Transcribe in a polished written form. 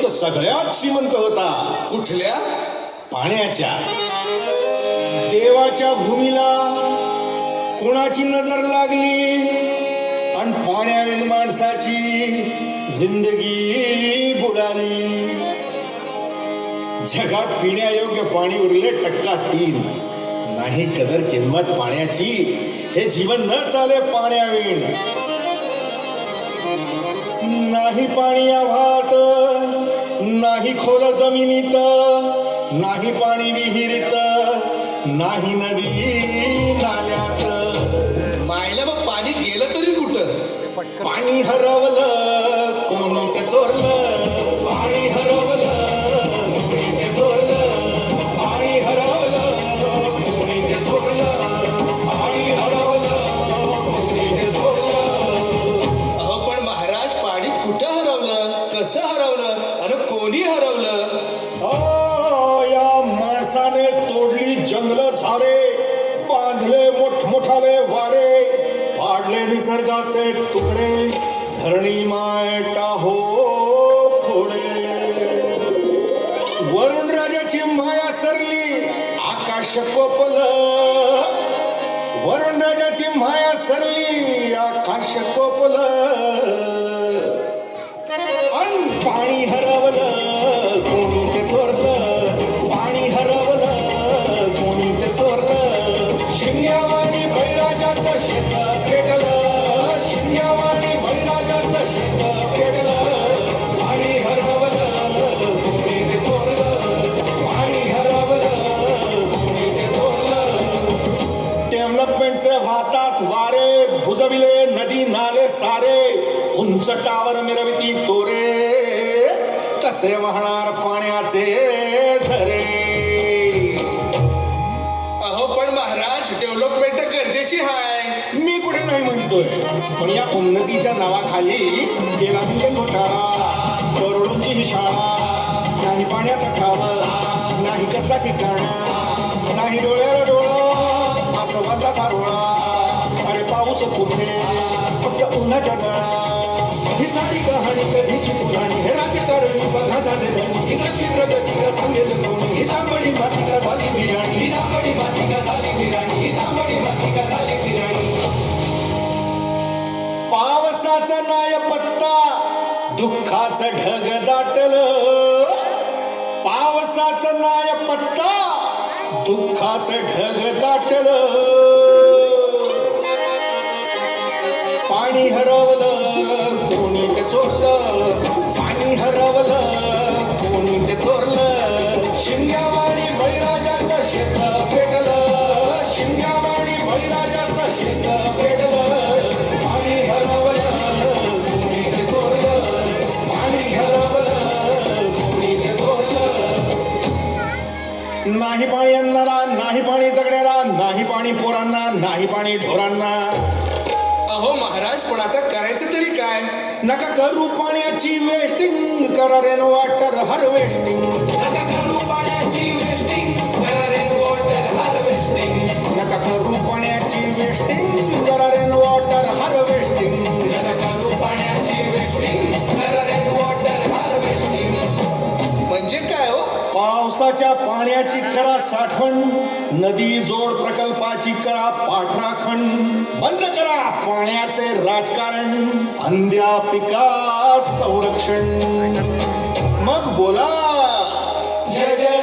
तो सगळ्यात श्रीमंत होता. कुठल्या? पाण्याच्या. देवाच्या भूमीला कोणाची नजर लागली आणि पाण्याविन माणसाची जिंदगी बुडाली. जगात पिण्यायोग्य पाणी उरले 3%. नाही कदर किंमत पाण्याची, हे जीवन न चाले पाण्याविण. नाही पाणी आभाळात, नाही खोल जमिनीत, नाही पाणी विहिरीत, नाही नदी नाल्यात. मायला मग पाणी गेलं तरी कुठं? पाणी हरवलं कोणी ते चोरलं. पाणी हरवलं कोणी ते चोरलं. पाणी हरवलं कोणी ते चोरलं. पाणी हरवलं कोणी ते चोरलं. अहो पण महाराज, पाणी कुठं हरवलं, कसं हरवलं आणि कोणी हरवलं? या माणसाने तोडली जंगल झाडे, बांधले मोठमोठाले वाडे, पाडले निसर्गाचे तुकडे, धरणी मायटा हो फोडे. वरुण राजाची माया सरली, आकाश कोपलं. वरुण राजाची माया सरली, आकाश कोपलं. अन पाणी हरवलं कोणी ते चोरलं. पाणी हरवलं कोणी ते चोरलं. शिंग्यावाणी बळीराजाचं शेत पेटलं. शिंग्यावाणी बळीराजाचं शेत पेटलं. पाणी हरवलं कोणी ते चोरलं. पाणी हरवलं कोणी ते चोरलं. डेव्हलपमेंटचे वाहतात वारे, बुजविले नदी नाले सारे, उंच टावर मिरविती तोरे, कसे वाहणार पाण्याचे झरे. अहो पण महाराज, डेव्हलपमेंट गरजेची आहे. मी कुठे नाही म्हणतोय, पण या उन्नतीच्या नावाखाली केला म्हणजे घोटाळा. करोडोंची ही शाळा, नाही पाण्याचा ठावा, नाही कसला ठिकाणा, नाही डोळ्याला डोळा, आसवाचा धारोळा. अरे पाऊस कुठे, फक्त उन्हाच्या जळा. ही सारी कहाणी कधीची पुराणी, हे राजकारणी बघा झाले धनी. ही कसली प्रगती का सांगेल कोणी, ही तांबडी माती का झाली बिराणी. ही तांबडी माती का झाली बिराणी. ही तांबडी माती का झाली बिराणी. पावसाचा नाय पत्ता, दुःखाचं ढग दाटलं. पावसाचं नाय पत्ता, दुःखाचं ढग दाटलं. पाणी हरवलं कोणी ते चोरलं. पाणी हरवलं कोणी ते चोरलं. शिंग्यावाणी बळीराजाचं शेत पेटलं. शिंग्यावाणी बळीराजाचं शेत पेटलं. पाणी हरवलं कोणी ते चोरलं. पाणी हरवलं कोणी ते चोरलं. नाही पाणी अन्नाला, नाही पाणी जगण्याला, नाही पाणी पोरांना, नाही पाणी ढोरांना. अहो महाराज, पण आता करायचं तरी काय? नका करू पाण्याची वेस्टिंग, करा रेन वॉटर हार्वेस्टिंग. नका करू पाण्याची वेस्टिंग, करा रेन वॉटर हार्वेस्टिंग. नका करू पाण्याची वेस्टिंग, करा रेन वॉटर हार्वेस्टिंग. नका करू पाण्याची वेस्टिंग, करा रेन वॉटर हार्वेस्टिंग. म्हणजे काय हो? पावसाच्या पाण्याची करा साठवण, नदी जोड प्रकल्पाची करा पाठराखण. बंद करा पाण्याचे राजकारण, अंध्या पिका संरक्षण. मग बोला जय जय